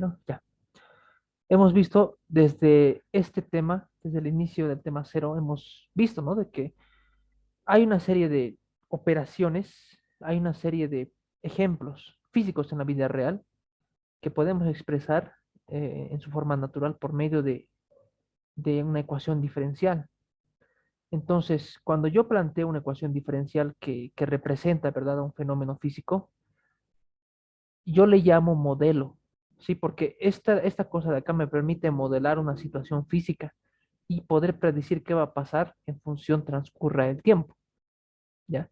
¿no? Ya. Hemos visto desde este tema, desde el inicio del tema cero, hemos visto, ¿no? De que hay una serie de operaciones, hay una serie de ejemplos físicos en la vida real que podemos expresar en su forma natural por medio de una ecuación diferencial. Entonces, cuando yo planteo una ecuación diferencial que representa, ¿verdad?, a un fenómeno físico, yo le llamo modelo, ¿sí? Porque esta cosa de acá me permite modelar una situación física y poder predecir qué va a pasar en función transcurra el tiempo, ¿ya?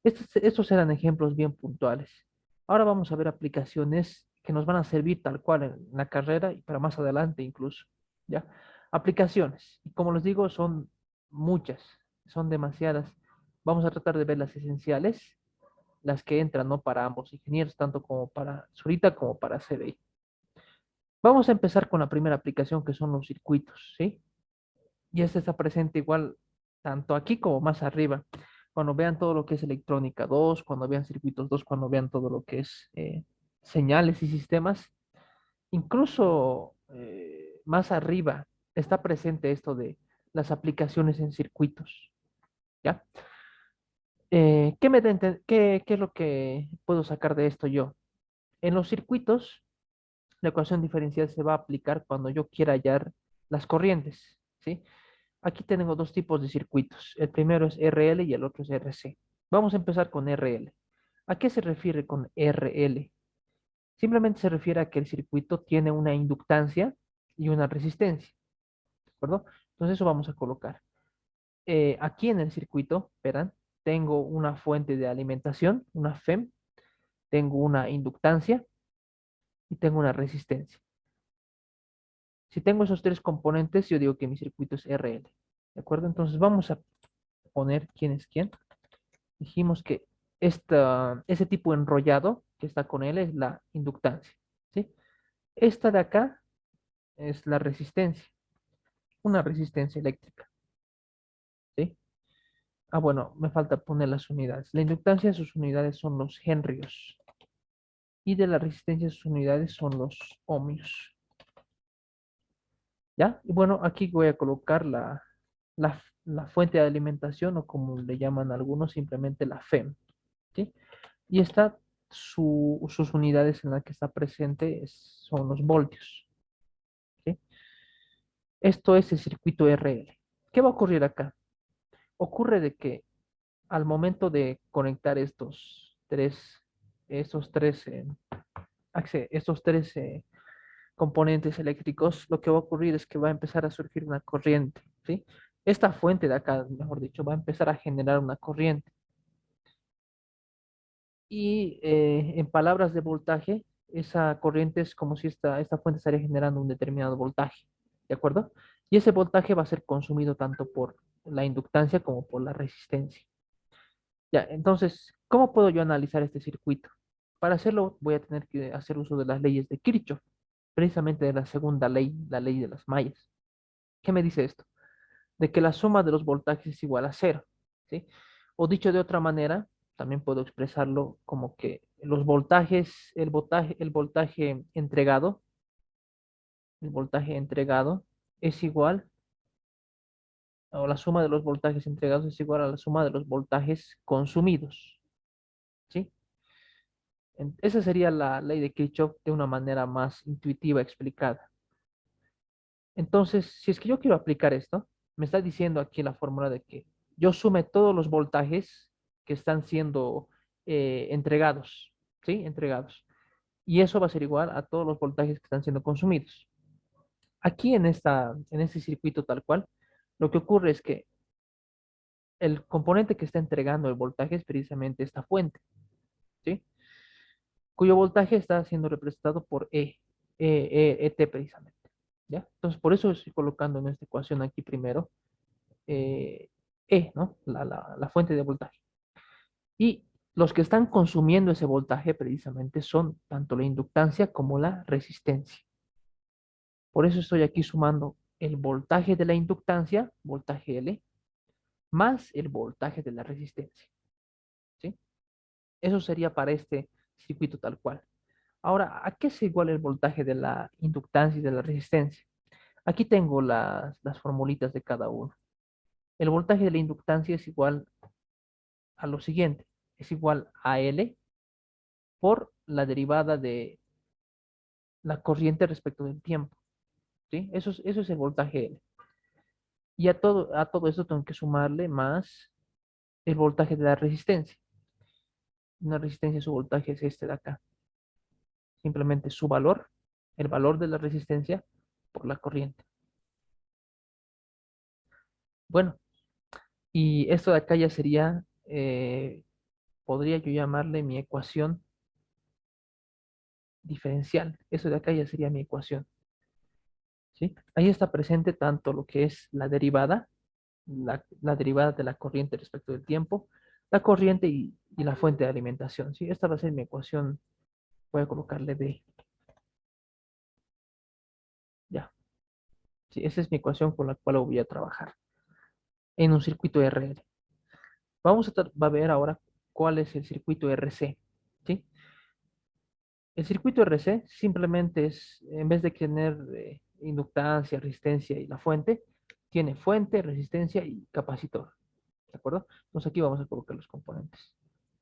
Estos eran ejemplos bien puntuales. Ahora vamos a ver aplicaciones que nos van a servir tal cual en la carrera y para más adelante incluso, ¿ya? Aplicaciones, y como les digo, son muchas, son demasiadas. Vamos a tratar de ver las esenciales, las que entran, ¿no? Para ambos ingenieros, tanto como para Zurita como para CDI. Vamos a empezar con la primera aplicación que son los circuitos, ¿sí? Y esta está presente igual tanto aquí como más arriba. Cuando vean todo lo que es electrónica 2, cuando vean circuitos 2, cuando vean todo lo que es señales y sistemas, incluso más arriba está presente esto de las aplicaciones en circuitos, ¿ya? ¿Qué es lo que puedo sacar de esto yo? En los circuitos, la ecuación diferencial se va a aplicar cuando yo quiera hallar las corrientes, ¿sí? Aquí tengo dos tipos de circuitos. El primero es RL y el otro es RC. Vamos a empezar con RL. ¿A qué se refiere con RL? Simplemente se refiere a que el circuito tiene una inductancia y una resistencia, ¿de acuerdo? Entonces eso vamos a colocar. Aquí en el circuito, verán, tengo una fuente de alimentación, una FEM, tengo una inductancia y tengo una resistencia. Si tengo esos tres componentes, yo digo que mi circuito es RL. ¿De acuerdo? Entonces vamos a poner quién es quién. Dijimos que ese tipo enrollado que está con él es la inductancia, ¿sí? Esta de acá es la resistencia, una resistencia eléctrica, ¿sí? Ah, bueno, me falta poner las unidades. La inductancia, sus unidades son los henrios y de la resistencia, sus unidades son los ohmios, ¿ya? Y bueno, aquí voy a colocar la fuente de alimentación o como le llaman algunos, simplemente la FEM, ¿sí? Y sus unidades en las que está presente son los voltios, ¿sí? Esto es el circuito RL. ¿Qué va a ocurrir acá? Ocurre de que al momento de conectar estos tres, estos tres componentes eléctricos, lo que va a ocurrir es que va a empezar a surgir una corriente, ¿sí? Esta fuente de acá, mejor dicho, va a empezar a generar una corriente. Y en palabras de voltaje, esa corriente es como si esta fuente estaría generando un determinado voltaje, ¿de acuerdo? Y ese voltaje va a ser consumido tanto por la inductancia como por la resistencia. Ya, entonces, ¿cómo puedo yo analizar este circuito? Para hacerlo voy a tener que hacer uso de las leyes de Kirchhoff, precisamente de la segunda ley, la ley de las mallas. ¿Qué me dice esto? De que la suma de los voltajes es igual a cero, ¿sí? O dicho de otra manera, también puedo expresarlo como que los voltajes, el voltaje entregado es igual, o la suma de los voltajes entregados es igual a la suma de los voltajes consumidos, ¿sí? Esa sería la ley de Kirchhoff de una manera más intuitiva explicada. Entonces, si es que yo quiero aplicar esto, me está diciendo aquí la fórmula de que yo sume todos los voltajes que están siendo entregados, ¿sí? Entregados. Y eso va a ser igual a todos los voltajes que están siendo consumidos. Aquí en este circuito tal cual, lo que ocurre es que el componente que está entregando el voltaje es precisamente esta fuente, ¿sí? Cuyo voltaje está siendo representado por ET precisamente, ¿ya? Entonces, por eso estoy colocando en esta ecuación aquí primero eh, ¿no? La fuente de voltaje. Y los que están consumiendo ese voltaje precisamente son tanto la inductancia como la resistencia. Por eso estoy aquí sumando el voltaje de la inductancia, voltaje L, más el voltaje de la resistencia, ¿sí? Eso sería para este circuito tal cual. Ahora, ¿a qué es igual el voltaje de la inductancia y de la resistencia? Aquí tengo las formulitas de cada uno. El voltaje de la inductancia es igual a lo siguiente. Es igual a L por la derivada de la corriente respecto del tiempo. ¿Sí? Eso es el voltaje L. Y a todo esto tengo que sumarle más el voltaje de la resistencia. Una resistencia, su voltaje es este de acá. Simplemente su valor, el valor de la resistencia por la corriente. Bueno, y esto de acá ya sería, podría yo llamarle mi ecuación diferencial. Eso de acá ya sería mi ecuación. ¿Sí? Ahí está presente tanto lo que es la derivada, la derivada de la corriente respecto del tiempo, la corriente y la fuente de alimentación. ¿Sí? Esta va a ser mi ecuación. Voy a colocarle D. Ya. Sí, esa es mi ecuación con la cual voy a trabajar en un circuito RL. Va a ver ahora cuál es el circuito RC. ¿Sí? El circuito RC simplemente es, en vez de tener inductancia, resistencia y la fuente, tiene fuente, resistencia y capacitor. ¿De acuerdo? Entonces aquí vamos a colocar los componentes.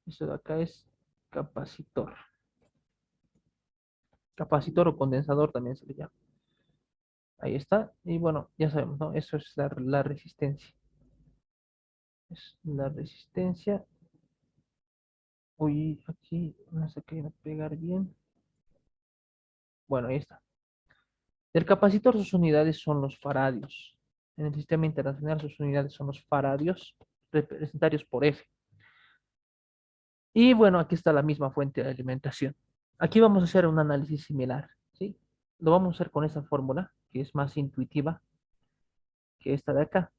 Esto de acá es capacitor. Capacitor o condensador también se le llama. Ahí está. Y bueno, ya sabemos, ¿no? Eso es la resistencia. Es la resistencia. Uy, aquí no sé qué pegar bien. Bueno, ahí está. El capacitor, sus unidades son los faradios. En el sistema internacional, sus unidades son los faradios, representados por F. Y bueno, aquí está la misma fuente de alimentación. Aquí vamos a hacer un análisis similar, ¿sí? Lo vamos a hacer con esta fórmula, que es más intuitiva que esta de acá.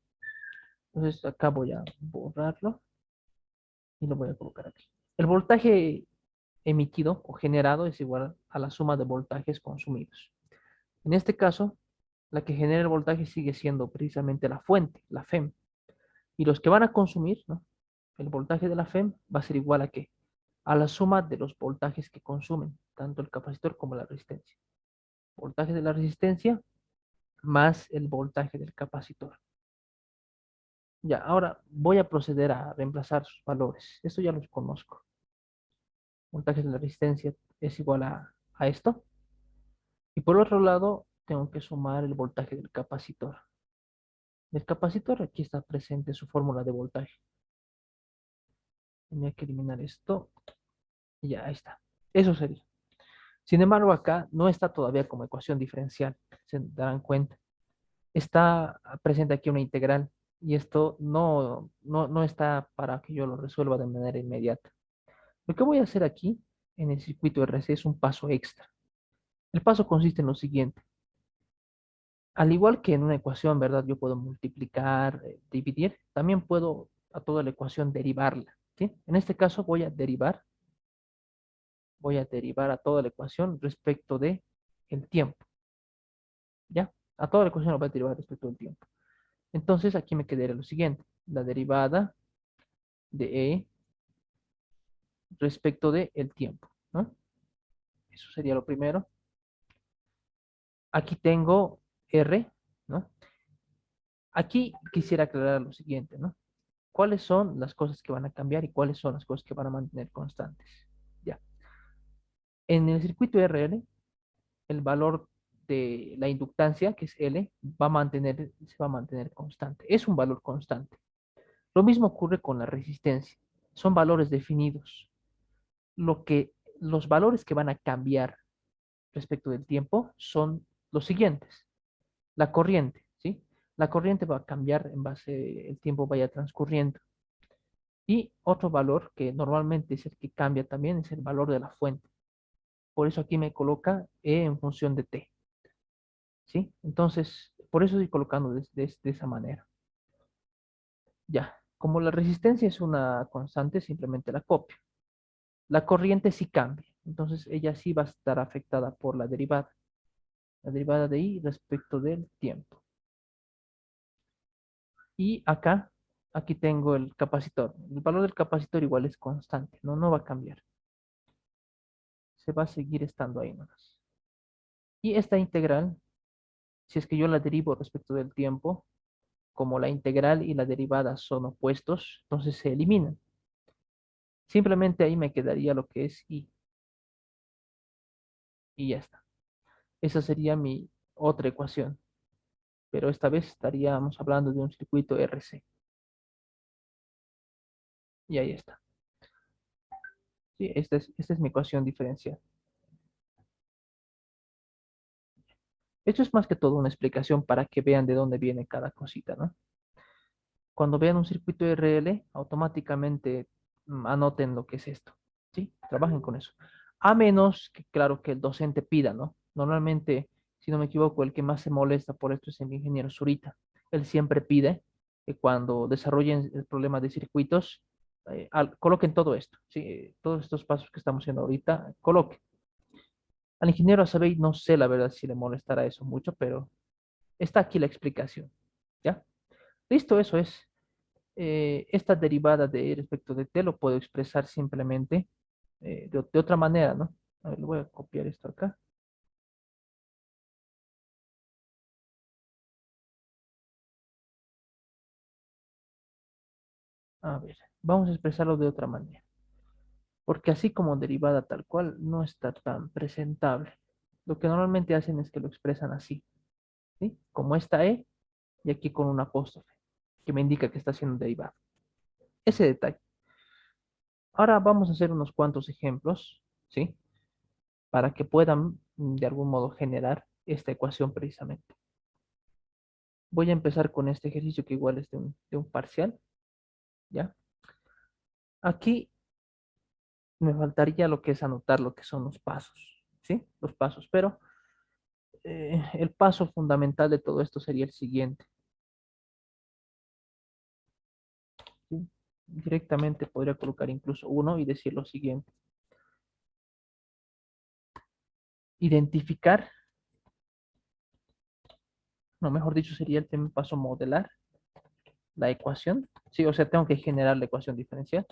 Entonces acá voy a borrarlo y lo voy a colocar aquí. El voltaje emitido o generado es igual a la suma de voltajes consumidos. En este caso, la que genera el voltaje sigue siendo precisamente la fuente, la FEM. Y los que van a consumir, ¿no? El voltaje de la FEM va a ser igual a ¿qué? A la suma de los voltajes que consumen, tanto el capacitor como la resistencia. Voltaje de la resistencia más el voltaje del capacitor. Ya, ahora voy a proceder a reemplazar sus valores. Esto ya los conozco. Voltaje de la resistencia es igual a esto. Y por otro lado, tengo que sumar el voltaje del capacitor. El capacitor, aquí está presente su fórmula de voltaje. Tenía que eliminar esto. Y ya, ahí está. Eso sería. Sin embargo, acá no está todavía como ecuación diferencial. Se darán cuenta. Está presente aquí una integral. Y esto no está para que yo lo resuelva de manera inmediata. Lo que voy a hacer aquí en el circuito RC es un paso extra. El paso consiste en lo siguiente. Al igual que en una ecuación, ¿verdad? Yo puedo multiplicar, dividir, también puedo a toda la ecuación derivarla, ¿sí? En este caso voy a derivar a toda la ecuación respecto de el tiempo, ¿ya? A toda la ecuación la voy a derivar respecto del tiempo. Entonces aquí me quedaría lo siguiente, la derivada de E respecto de el tiempo, ¿no? Eso sería lo primero. Aquí tengo R, ¿no? Aquí quisiera aclarar lo siguiente, ¿no? ¿Cuáles son las cosas que van a cambiar y cuáles son las cosas que van a mantener constantes? Ya. En el circuito RL, el valor de la inductancia, que es L, se va a mantener constante. Es un valor constante. Lo mismo ocurre con la resistencia. Son valores definidos. Los valores que van a cambiar respecto del tiempo son los siguientes. La corriente, ¿sí? La corriente va a cambiar en base el tiempo vaya transcurriendo. Y otro valor que normalmente es el que cambia también es el valor de la fuente. Por eso aquí me coloca E en función de T. ¿Sí? Entonces, por eso estoy colocando de esa manera. Ya, como la resistencia es una constante, simplemente la copio. La corriente sí cambia, entonces ella sí va a estar afectada por la derivada de I respecto del tiempo. Y acá, aquí tengo el capacitor. El valor del capacitor igual es constante, no va a cambiar. se va a seguir estando ahí nomás. Y esta integral, si es que yo la derivo respecto del tiempo, como la integral y la derivada son opuestos, entonces se eliminan. Simplemente ahí me quedaría lo que es y ya está. Esa sería mi otra ecuación, pero esta vez estaríamos hablando de un circuito RC. Y ahí está. Sí, esta es mi ecuación diferencial. Esto es más que todo una explicación para que vean de dónde viene cada cosita, ¿no? Cuando vean un circuito RL, automáticamente anoten lo que es esto, ¿sí? Trabajen con eso. A menos que, claro, que el docente pida, ¿no? Normalmente, si no me equivoco, el que más se molesta por esto es el ingeniero Zurita. Él siempre pide que cuando desarrollen el problema de circuitos, coloquen todo esto, ¿sí? Todos estos pasos que estamos haciendo ahorita, coloquen. Al ingeniero Sabey no sé la verdad si le molestará eso mucho, pero está aquí la explicación, ¿ya? Listo, eso es. Esta derivada de E respecto de T lo puedo expresar simplemente de otra manera, ¿no? A ver, le voy a copiar esto acá. A ver, vamos a expresarlo de otra manera. Porque así como derivada tal cual, no está tan presentable. Lo que normalmente hacen es que lo expresan así, ¿sí? Como esta E y aquí con un apóstrofe, que me indica que está siendo derivada. Ese detalle. Ahora vamos a hacer unos cuantos ejemplos, ¿sí? Para que puedan de algún modo generar esta ecuación precisamente. Voy a empezar con este ejercicio que igual es de un parcial, ¿ya? Aquí me faltaría lo que es anotar lo que son los pasos, ¿sí? Los pasos, pero el paso fundamental de todo esto sería el siguiente, ¿sí? Directamente podría colocar incluso uno y decir lo siguiente. Identificar, no, mejor dicho, sería el primer paso modelar la ecuación, ¿sí? O sea, tengo que generar la ecuación diferencial.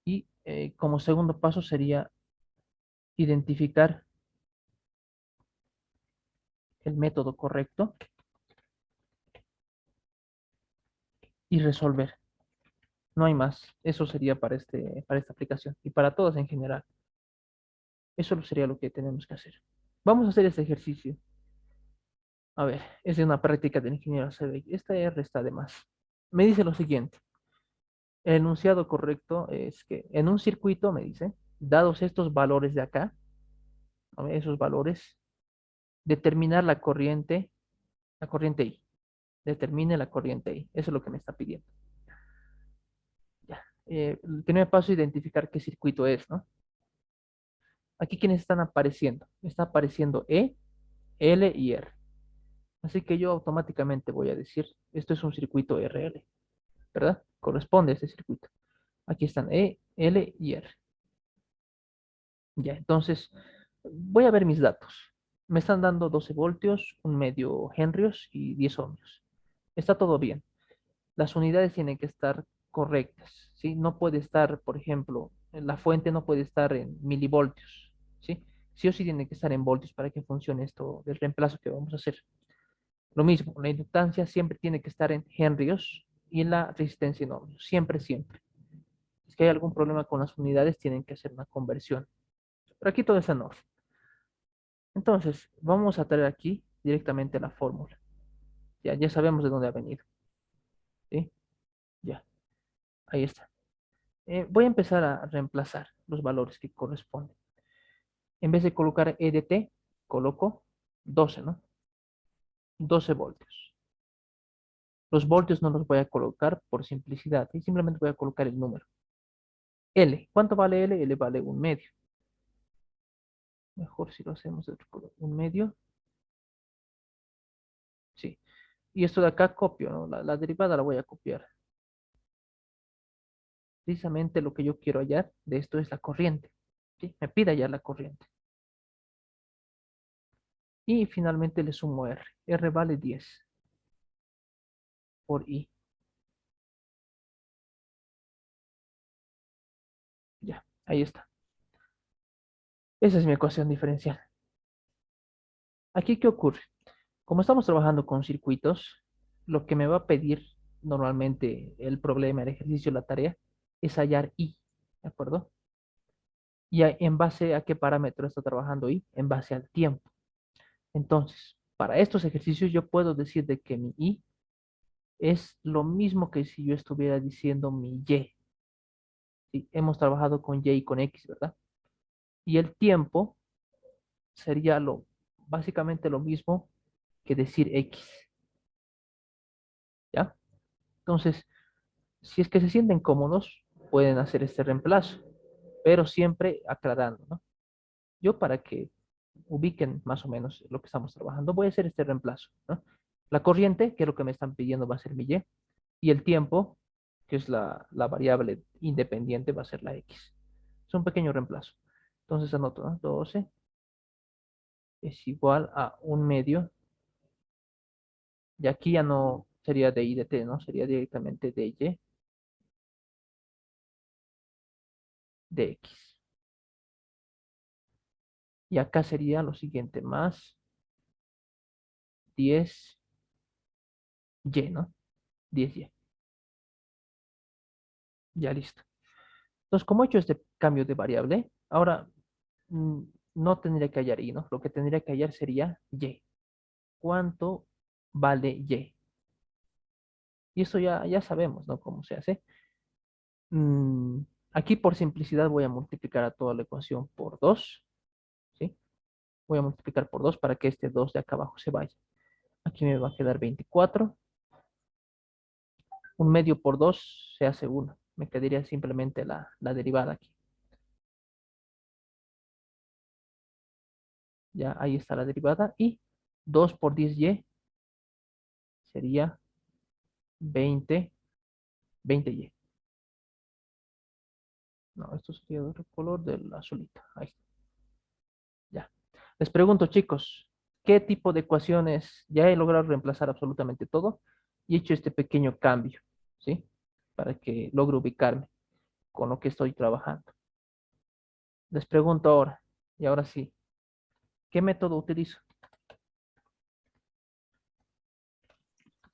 Y como segundo paso sería identificar el método correcto y resolver. No hay más. Eso sería para esta aplicación y para todas en general. Eso sería lo que tenemos que hacer. Vamos a hacer este ejercicio. A ver, es de una práctica del ingeniero Cedric. Esta R está de más. Me dice lo siguiente. El enunciado correcto es que en un circuito, me dice, dados estos valores de acá, ¿no? Esos valores, determinar la corriente I. Determine la corriente I. Eso es lo que me está pidiendo. Ya. El primer paso es identificar qué circuito es, ¿no? Aquí, ¿quiénes están apareciendo? Está apareciendo E, L y R. Así que yo automáticamente voy a decir, esto es un circuito RL, ¿verdad? Corresponde a este circuito. Aquí están E, L y R. Ya, entonces voy a ver mis datos. Me están dando 12 voltios, un medio henrios y 10 ohmios. Está todo bien. Las unidades tienen que estar correctas, ¿sí? No puede estar, por ejemplo, la fuente no puede estar en milivoltios, ¿sí? Sí o sí tiene que estar en voltios para que funcione esto del reemplazo que vamos a hacer. Lo mismo, la inductancia siempre tiene que estar en henrios y la resistencia en ohmios, siempre, siempre. Si es que hay algún problema con las unidades, tienen que hacer una conversión. Pero aquí todo está en orden. Entonces, vamos a traer aquí directamente la fórmula. Ya sabemos de dónde ha venido, ¿sí? Ya, ahí está. Voy a empezar a reemplazar los valores que corresponden. En vez de colocar EDT, coloco 12, ¿no? 12 voltios. Los voltios no los voy a colocar por simplicidad y simplemente voy a colocar el número. L. ¿Cuánto vale L? L vale un medio. Mejor si lo hacemos de otro color. Un medio. Sí. Y esto de acá copio, ¿no? La derivada la voy a copiar. Precisamente lo que yo quiero hallar de esto es la corriente. ¿Sí? Me pide hallar la corriente. Y finalmente le sumo R. R vale 10 por I. Ya, ahí está. Esa es mi ecuación diferencial. Aquí, ¿qué ocurre? Como estamos trabajando con circuitos, lo que me va a pedir normalmente el problema, el ejercicio, la tarea, es hallar I, ¿de acuerdo? Y en base a qué parámetro está trabajando I, en base al tiempo. Entonces, para estos ejercicios yo puedo decir de que mi I es lo mismo que si yo estuviera diciendo mi Y. ¿Sí? Hemos trabajado con Y y con X, ¿verdad? Y el tiempo sería básicamente lo mismo que decir X, ¿ya? Entonces, si es que se sienten cómodos, pueden hacer este reemplazo, pero siempre aclarando, ¿no? Yo para que ubiquen más o menos lo que estamos trabajando, voy a hacer este reemplazo, ¿no? La corriente, que es lo que me están pidiendo, va a ser mi y el tiempo, que es la variable independiente, va a ser la X. Es un pequeño reemplazo. Entonces anoto, ¿no? 12 es igual a un medio, y aquí ya no sería de I de T, ¿no? Sería directamente de Y de X. Y acá sería lo siguiente, más 10Y, ¿no? 10Y. Ya listo. Entonces, como he hecho este cambio de variable, ahora mm, no tendría que hallar Y, ¿no? Lo que tendría que hallar sería Y. ¿Cuánto vale Y? Y eso ya sabemos, ¿no? Cómo se hace. Mm, Aquí por simplicidad voy a multiplicar a toda la ecuación por 2, ¿sí? Voy a multiplicar por 2 para que este 2 de acá abajo se vaya. Aquí me va a quedar 24. Un medio por 2 se hace 1. Me quedaría simplemente la derivada aquí. Ya ahí está la derivada. Y 2 por 10Y sería 20, 20Y. No, esto sería de otro color del azulito. Ahí está. Ya. Les pregunto, chicos, ¿qué tipo de ecuaciones? Ya he logrado reemplazar absolutamente todo y he hecho este pequeño cambio, ¿sí? Para que logre ubicarme con lo que estoy trabajando. Les pregunto ahora, y ahora sí, ¿qué método utilizo?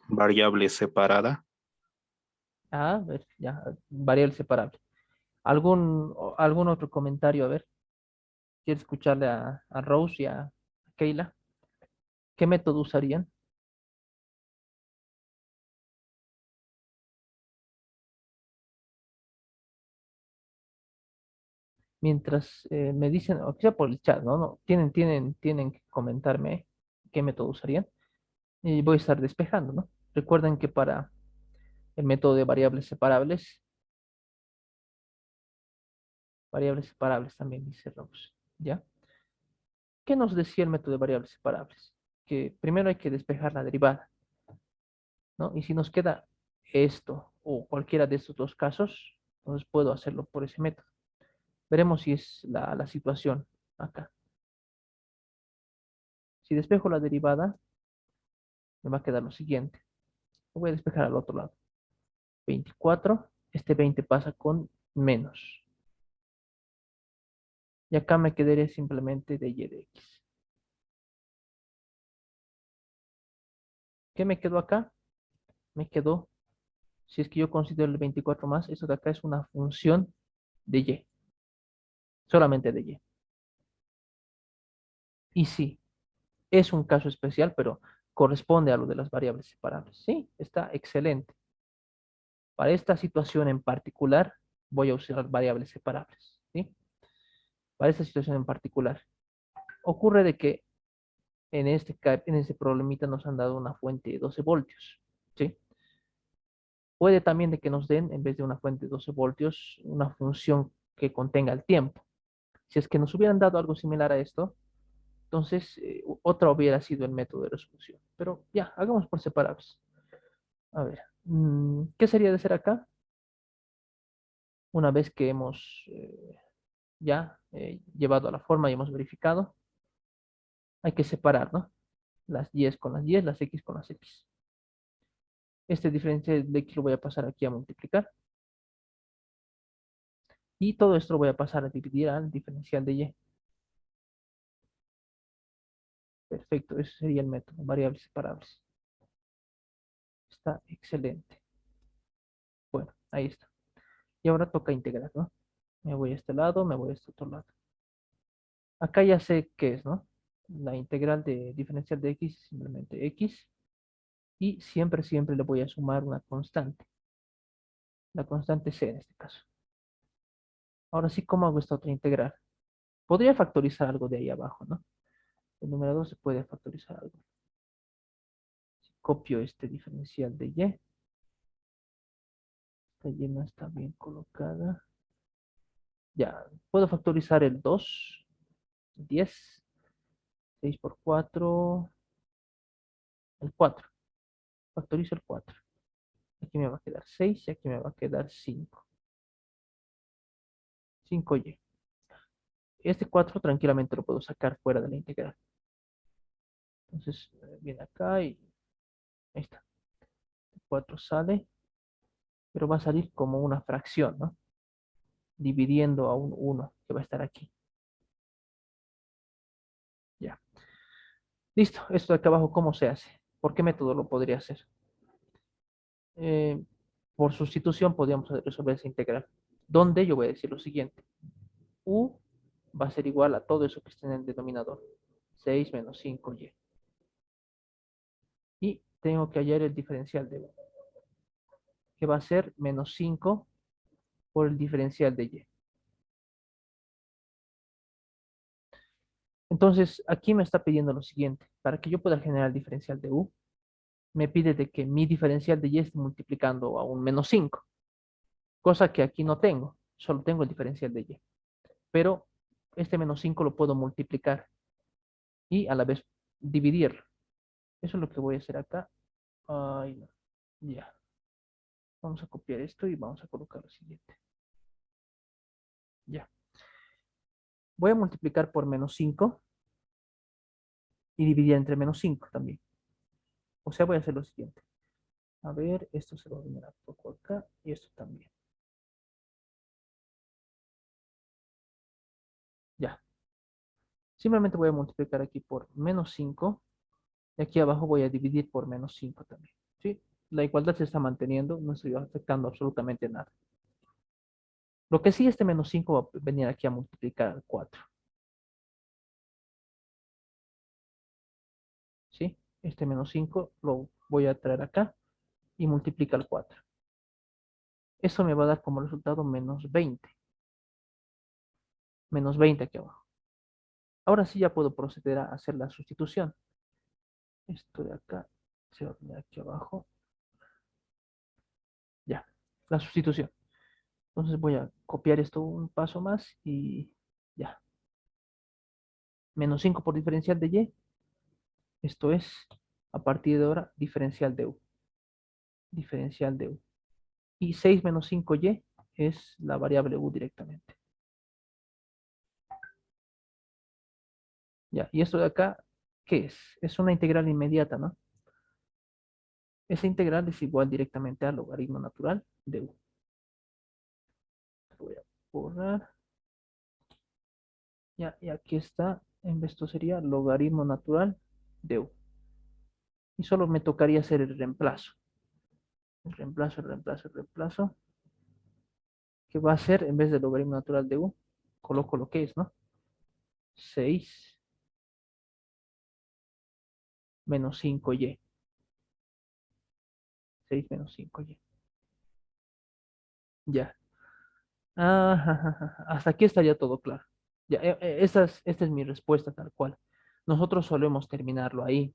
Variable separada. A ver, ya, variable separable. ¿Algún otro comentario? A ver, quiero escucharle a Rose y a Keila. ¿Qué método usarían? Mientras me dicen, o quizá por el chat, ¿no? No, tienen que comentarme qué método usarían y voy a estar despejando, ¿no? Recuerden que para el método de variables separables también dice Rose, ¿ya? ¿Qué nos decía el método de variables separables? Que primero hay que despejar la derivada, ¿no? Y si nos queda esto o cualquiera de estos dos casos, entonces puedo hacerlo por ese método. Veremos si es la situación acá. Si despejo la derivada, me va a quedar lo siguiente. Lo voy a despejar al otro lado. 24, este 20 pasa con menos. Y acá me quedaría simplemente de y de x. ¿Qué me quedó acá? Me quedó, si es que yo considero el 24 más, eso de acá es una función de y, solamente de y. Y sí, es un caso especial, pero corresponde a lo de las variables separables. Sí, está excelente. Para esta situación en particular, voy a usar variables separables. ¿Sí? Para esta situación en particular. Ocurre de que en este problemita nos han dado una fuente de 12 voltios. ¿Sí? Puede también de que nos den, en vez de una fuente de 12 voltios, una función que contenga el tiempo. Si es que nos hubieran dado algo similar a esto, entonces otra hubiera sido el método de resolución. Pero ya, hagamos por separados. A ver, ¿qué sería de ser acá? Una vez que hemos ya llevado a la forma y hemos verificado, hay que separar, ¿no? Las y con las y, las x con las x. Este diferencial de x lo voy a pasar aquí a multiplicar. Y todo esto lo voy a pasar a dividir al diferencial de y. Perfecto, ese sería el método, variables separables. Está excelente. Bueno, ahí está. Y ahora toca integrar, ¿no? Me voy a este lado, me voy a este otro lado. Acá ya sé qué es, ¿no? La integral de diferencial de x es simplemente x. Y siempre, siempre le voy a sumar una constante. La constante c en este caso. Ahora sí, ¿cómo hago esta otra integral? Podría factorizar algo de ahí abajo, ¿no? El numerador se puede factorizar algo. Si copio este diferencial de y, esta y no está bien colocada. Ya, puedo factorizar el 2, 10, 6 por 4, el 4. Factorizo el 4. Aquí me va a quedar 6 y aquí me va a quedar 5. 5y. Este 4 tranquilamente lo puedo sacar fuera de la integral. Entonces, viene acá y ahí está. 4 sale, pero va a salir como una fracción, ¿no? Dividiendo a un 1 que va a estar aquí. Ya. Listo. Esto de acá abajo, ¿cómo se hace? ¿Por qué método lo podría hacer? Eh, por sustitución podríamos resolver esa integral. Donde yo voy a decir lo siguiente. U va a ser igual a todo eso que está en el denominador. 6 menos 5y. Y tengo que hallar el diferencial de U, que va a ser menos 5 por el diferencial de y. Entonces, aquí me está pidiendo lo siguiente. Para que yo pueda generar el diferencial de U, me pide de que mi diferencial de y esté multiplicando a un menos 5, cosa que aquí no tengo. Solo tengo el diferencial de y. Pero este menos 5 lo puedo multiplicar y a la vez dividirlo. Eso es lo que voy a hacer acá. Ay, no. Ya. Vamos a copiar esto y vamos a colocar lo siguiente. Ya. Voy a multiplicar por menos 5 y dividir entre menos 5 también. O sea, voy a hacer lo siguiente. A ver, esto se va a venir a poco acá y esto también. Ya. Simplemente voy a multiplicar aquí por menos 5 y aquí abajo voy a dividir por menos 5 también. ¿Sí? La igualdad se está manteniendo, no estoy afectando absolutamente nada. Lo que sí, este menos 5 va a venir aquí a multiplicar al 4. ¿Sí? Este menos 5 lo voy a traer acá y multiplica al 4. Eso me va a dar como resultado menos 20. Menos 20 aquí abajo. Ahora sí ya puedo proceder a hacer la sustitución. Esto de acá se va a poner aquí abajo. Ya, la sustitución. Entonces voy a copiar esto un paso más y ya. Menos 5 por diferencial de y. Esto es, a partir de ahora, diferencial de u. Diferencial de u. Y 6 menos 5y es la variable u directamente. Ya, y esto de acá, ¿qué es? Es una integral inmediata, ¿no? Esa integral es igual directamente al logaritmo natural de u. Voy a borrar. Ya, y aquí está, en vez de esto sería logaritmo natural de u. Y solo me tocaría hacer el reemplazo. El reemplazo, el reemplazo, el reemplazo. Que va a ser, en vez del logaritmo natural de u, coloco lo que es, ¿no? 6 menos 5y. 6 menos 5y. Ya. Ah, hasta aquí estaría todo claro. Ya, esta es mi respuesta tal cual. Nosotros solemos terminarlo ahí,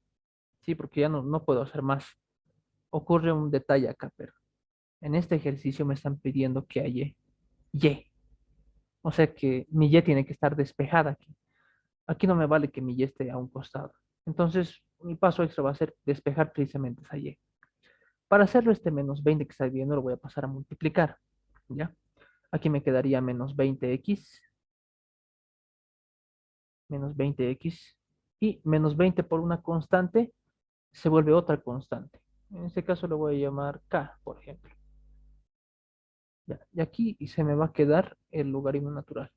¿sí? Porque ya no puedo hacer más. Ocurre un detalle acá, pero en este ejercicio me están pidiendo que haya y. O sea que mi y tiene que estar despejada aquí. Aquí no me vale que mi y esté a un costado. Entonces, mi paso extra va a ser despejar precisamente esa y. Para hacerlo, este menos 20 que está viendo lo voy a pasar a multiplicar. ¿Ya? Aquí me quedaría menos 20x, y menos 20 por una constante se vuelve otra constante. En este caso lo voy a llamar k, por ejemplo. ¿Ya? Y aquí se me va a quedar el logaritmo natural.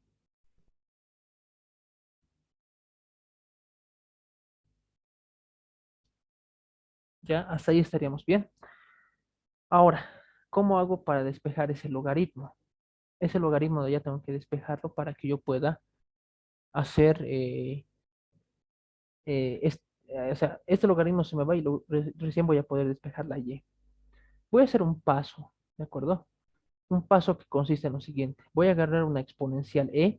Ya, hasta ahí estaríamos bien. Ahora, ¿cómo hago para despejar ese logaritmo? Ese logaritmo ya tengo que despejarlo para que yo pueda hacer, o sea, este logaritmo se me va y recién voy a poder despejar la y. Voy a hacer un paso, ¿de acuerdo? Un paso que consiste en lo siguiente. Voy a agarrar una exponencial y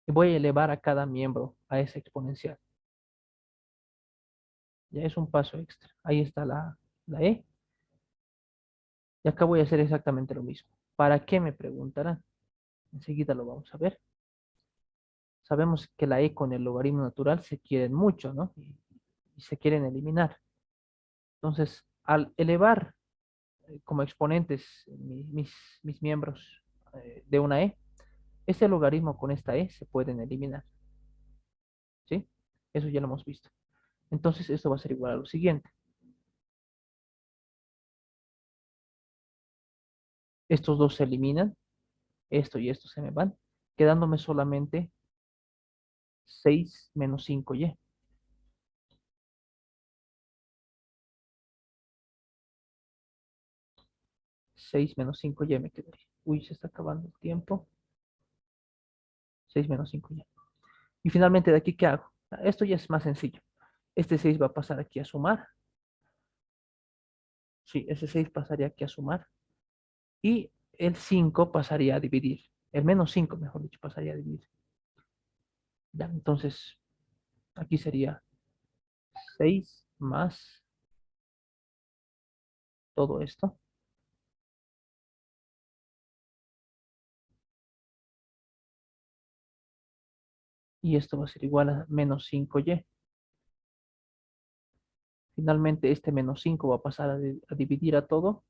voy a elevar a cada miembro a esa exponencial. Ya es un paso extra. Ahí está la e. Y acá voy a hacer exactamente lo mismo. ¿Para qué me preguntarán? Enseguida lo vamos a ver. Sabemos que la e con el logaritmo natural se quieren mucho, ¿no? Y se quieren eliminar. Entonces, al elevar como exponentes mis miembros de una e, este logaritmo con esta e se pueden eliminar, ¿sí? Eso ya lo hemos visto. Entonces, esto va a ser igual a lo siguiente. Estos dos se eliminan, esto y esto se me van, quedándome solamente 6 menos 5y. 6 menos 5y me quedaría. Uy, se está acabando el tiempo. 6 menos 5y. Y finalmente, ¿de aquí qué hago? Esto ya es más sencillo. Este 6 va a pasar aquí a sumar. Sí, ese 6 pasaría aquí a sumar. Y el 5 pasaría a dividir. El menos 5, mejor dicho, pasaría a dividir. Ya, entonces, aquí sería 6 más todo esto. Y esto va a ser igual a menos 5y. Finalmente, este menos 5 va a pasar a dividir a todo.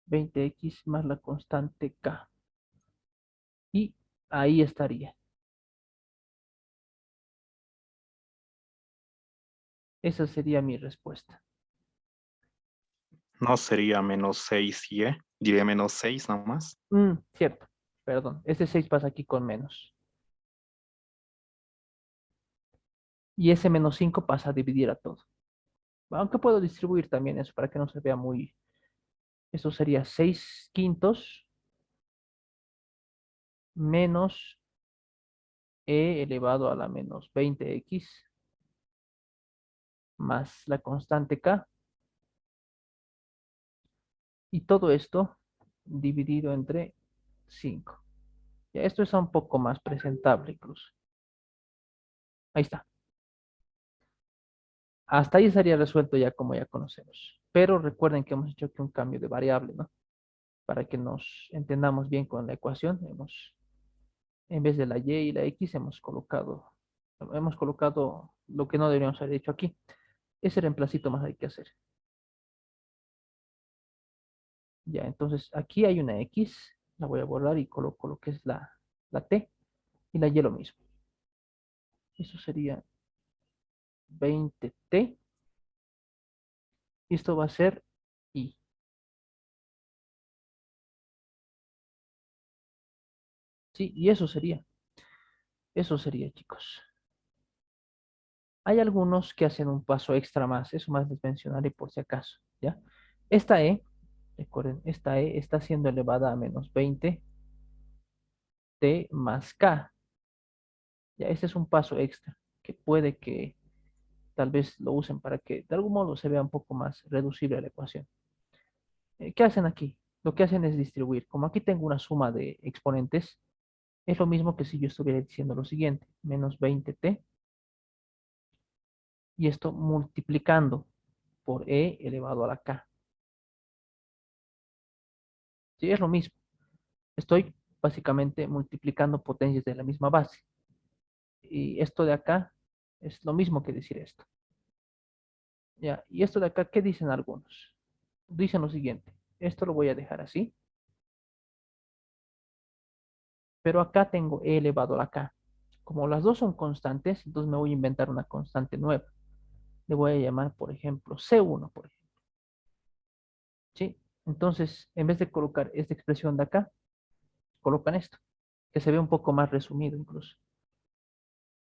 20x más la constante k. Y ahí estaría. Esa sería mi respuesta. No sería menos 6y, diré menos 6 nomás. Cierto, perdón. Este 6 pasa aquí con menos. Y ese menos 5 pasa a dividir a todo. Aunque puedo distribuir también eso para que no se vea muy... Eso sería 6 quintos menos e elevado a la menos 20x más la constante k. Y todo esto dividido entre 5. Ya esto es un poco más presentable incluso. Ahí está. Hasta ahí estaría resuelto ya como ya conocemos. Pero recuerden que hemos hecho aquí un cambio de variable, ¿no? Para que nos entendamos bien con la ecuación, en vez de la y y la x, hemos colocado lo que no deberíamos haber hecho aquí. Ese reemplacito más hay que hacer. Ya, entonces aquí hay una x, la voy a borrar y coloco lo que es la t y la y lo mismo. Eso sería 20t. Y esto va a ser y. Sí, y eso sería, chicos. Hay algunos que hacen un paso extra más, eso más les mencionaré por si acaso, ¿ya? Esta e, recuerden, esta e está siendo elevada a menos 20t más k, ¿ya? Este es un paso extra que puede que tal vez lo usen para que de algún modo se vea un poco más reducible la ecuación. ¿Qué hacen aquí? Lo que hacen es distribuir. Como aquí tengo una suma de exponentes, es lo mismo que si yo estuviera diciendo lo siguiente, menos 20t, y esto multiplicando por e elevado a la k. Sí, es lo mismo. Estoy básicamente multiplicando potencias de la misma base. Y esto de acá es lo mismo que decir esto. ¿Ya? Y esto de acá, ¿qué dicen algunos? Dicen lo siguiente. Esto lo voy a dejar así. Pero acá tengo e elevado a la k. Como las dos son constantes, entonces me voy a inventar una constante nueva. Le voy a llamar, por ejemplo, C1, por ejemplo. ¿Sí? Entonces, en vez de colocar esta expresión de acá, colocan esto, que se ve un poco más resumido incluso.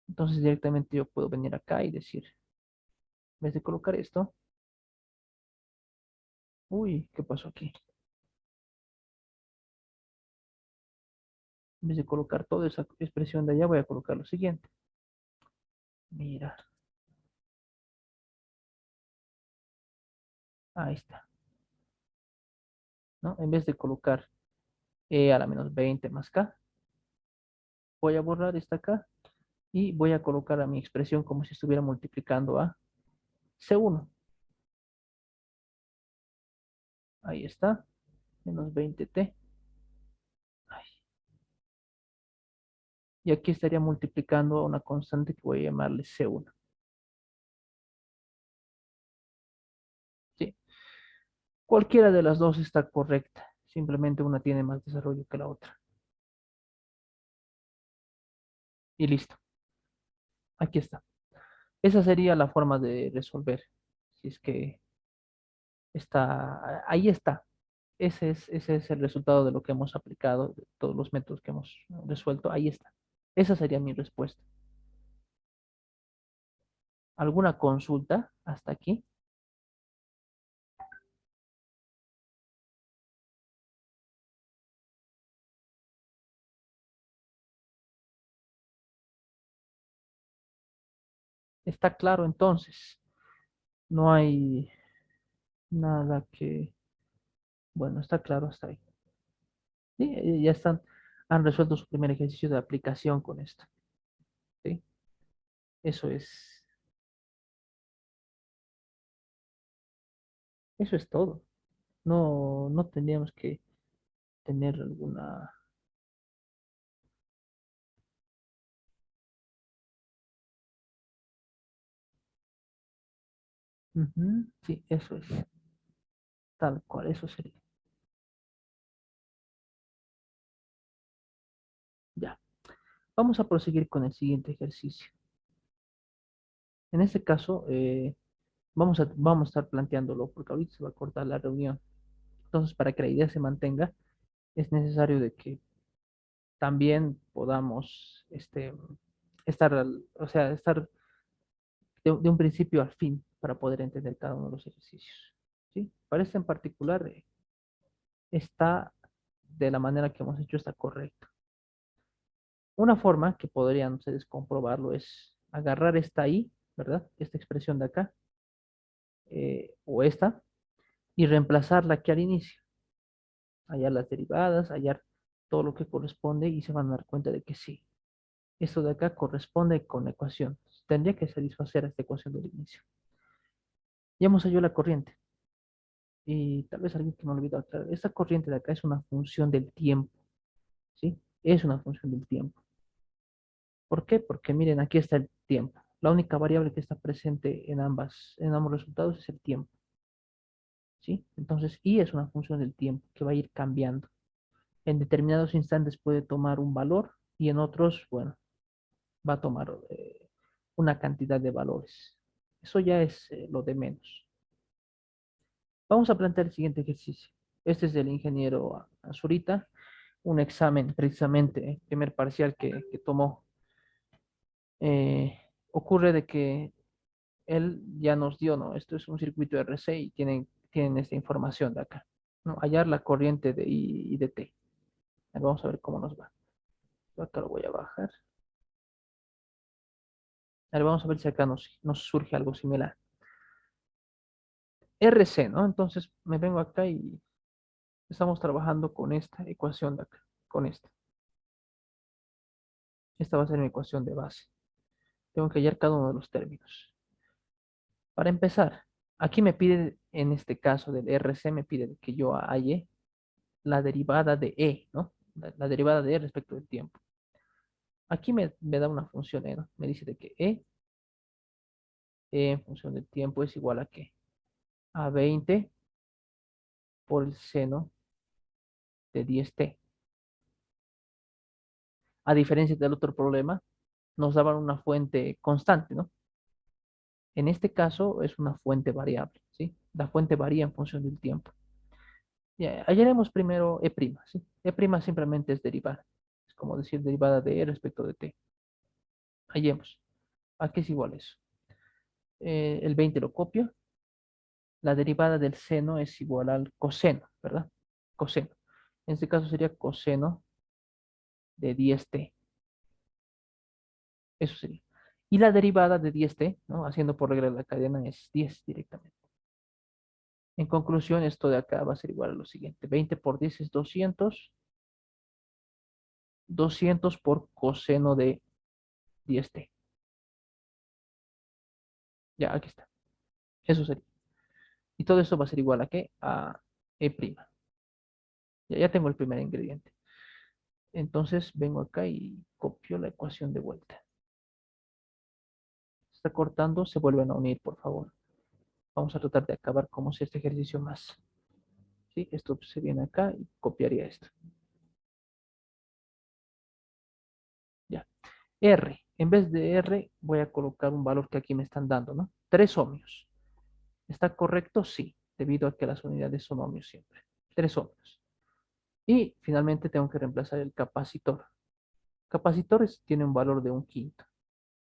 Entonces directamente yo puedo venir acá y decir, en vez de colocar esto, uy, ¿qué pasó aquí? En vez de colocar toda esa expresión de allá, voy a colocar lo siguiente. Mira, ahí está, ¿no? En vez de colocar a la menos 20 más K, voy a borrar esta K y voy a colocar a mi expresión como si estuviera multiplicando a C1. Ahí está, menos 20T. Ay, y aquí estaría multiplicando a una constante que voy a llamarle C1. ¿Sí? Cualquiera de las dos está correcta, simplemente una tiene más desarrollo que la otra. Y listo, aquí está. Esa sería la forma de resolver. Si es que está, ahí está. Ese es el resultado de lo que hemos aplicado, de todos los métodos que hemos resuelto. Ahí está. Esa sería mi respuesta. ¿Alguna consulta hasta aquí? Está claro entonces. No hay nada que... Bueno, está claro hasta ahí. Sí, ya están, han resuelto su primer ejercicio de aplicación con esto. ¿Sí? Eso es todo. No, no tendríamos que tener alguna... Ujú, sí, eso es. Tal cual, eso sería. Ya. Vamos a proseguir con el siguiente ejercicio. En este caso, vamos a estar planteándolo porque ahorita se va a cortar la reunión. Entonces, para que la idea se mantenga, es necesario de que también podamos estar, o sea, estar de un principio al fin para poder entender cada uno de los ejercicios. ¿Sí? Para este en particular, está de la manera que hemos hecho, está correcto. Una forma que podrían ustedes comprobarlo es agarrar esta I, ¿verdad? Esta expresión de acá, o esta, y reemplazarla aquí al inicio. Hallar las derivadas, hallar todo lo que corresponde y se van a dar cuenta de que sí. Esto de acá corresponde con la ecuación. Tendría que satisfacer esta ecuación del inicio. Ya hemos hallado la corriente. Y tal vez alguien que me ha olvidado aclarar. Esta corriente de acá es una función del tiempo. ¿Sí? Es una función del tiempo. ¿Por qué? Porque miren, aquí está el tiempo. La única variable que está presente en ambos resultados es el tiempo. ¿Sí? Entonces, y es una función del tiempo que va a ir cambiando. En determinados instantes puede tomar un valor y en otros, bueno, va a tomar una cantidad de valores. Eso ya es lo de menos. Vamos a plantear el siguiente ejercicio. Este es del ingeniero Azurita, un examen precisamente, primer parcial que tomó. Ocurre de que él ya nos dio, ¿no? Esto es un circuito RC y tienen esta información de acá, ¿no? Hallar la corriente de I y de T. Vamos a ver cómo nos va. Yo acá lo voy a bajar. A ver, vamos a ver si acá nos surge algo similar. RC, ¿no? Entonces me vengo acá y estamos trabajando con esta ecuación de acá, con esta. Esta va a ser mi ecuación de base. Tengo que hallar cada uno de los términos. Para empezar, aquí me pide, en este caso del RC, me pide que yo halle la derivada de E, ¿no? La derivada de E respecto del tiempo. Aquí me da una función E, ¿no? Me dice de que E en función del tiempo es igual a ¿qué? A 20 por el seno de 10T. A diferencia del otro problema, nos daban una fuente constante, ¿no? En este caso es una fuente variable, ¿sí? La fuente varía en función del tiempo. Ya, hallaremos primero E', ¿sí? E' simplemente es derivar. Es como decir derivada de E respecto de T. Hallemos. ¿A qué es igual eso? El 20 lo copio. La derivada del seno es igual al coseno, ¿verdad? Coseno. En este caso sería coseno de 10t. Eso sería. Y la derivada de 10t, ¿no? Haciendo por regla de la cadena, es 10 directamente. En conclusión, esto de acá va a ser igual a lo siguiente. 20 por 10 es 200. 200 por coseno de 10t. Ya, aquí está. Eso sería. Y todo eso va a ser igual a ¿qué? A E'. Ya tengo el primer ingrediente. Entonces vengo acá y copio la ecuación de vuelta. Se está cortando, se vuelven a unir, por favor. Vamos a tratar de acabar como si este ejercicio más. ¿Sí? Esto se viene acá y copiaría esto. Ya. R. En vez de R, voy a colocar un valor que aquí me están dando, ¿no? 3 ohmios. ¿Está correcto? Sí, debido a que las unidades son ohmios siempre. 3 ohmios. Y finalmente tengo que reemplazar el capacitor. Tiene un valor de 1/5.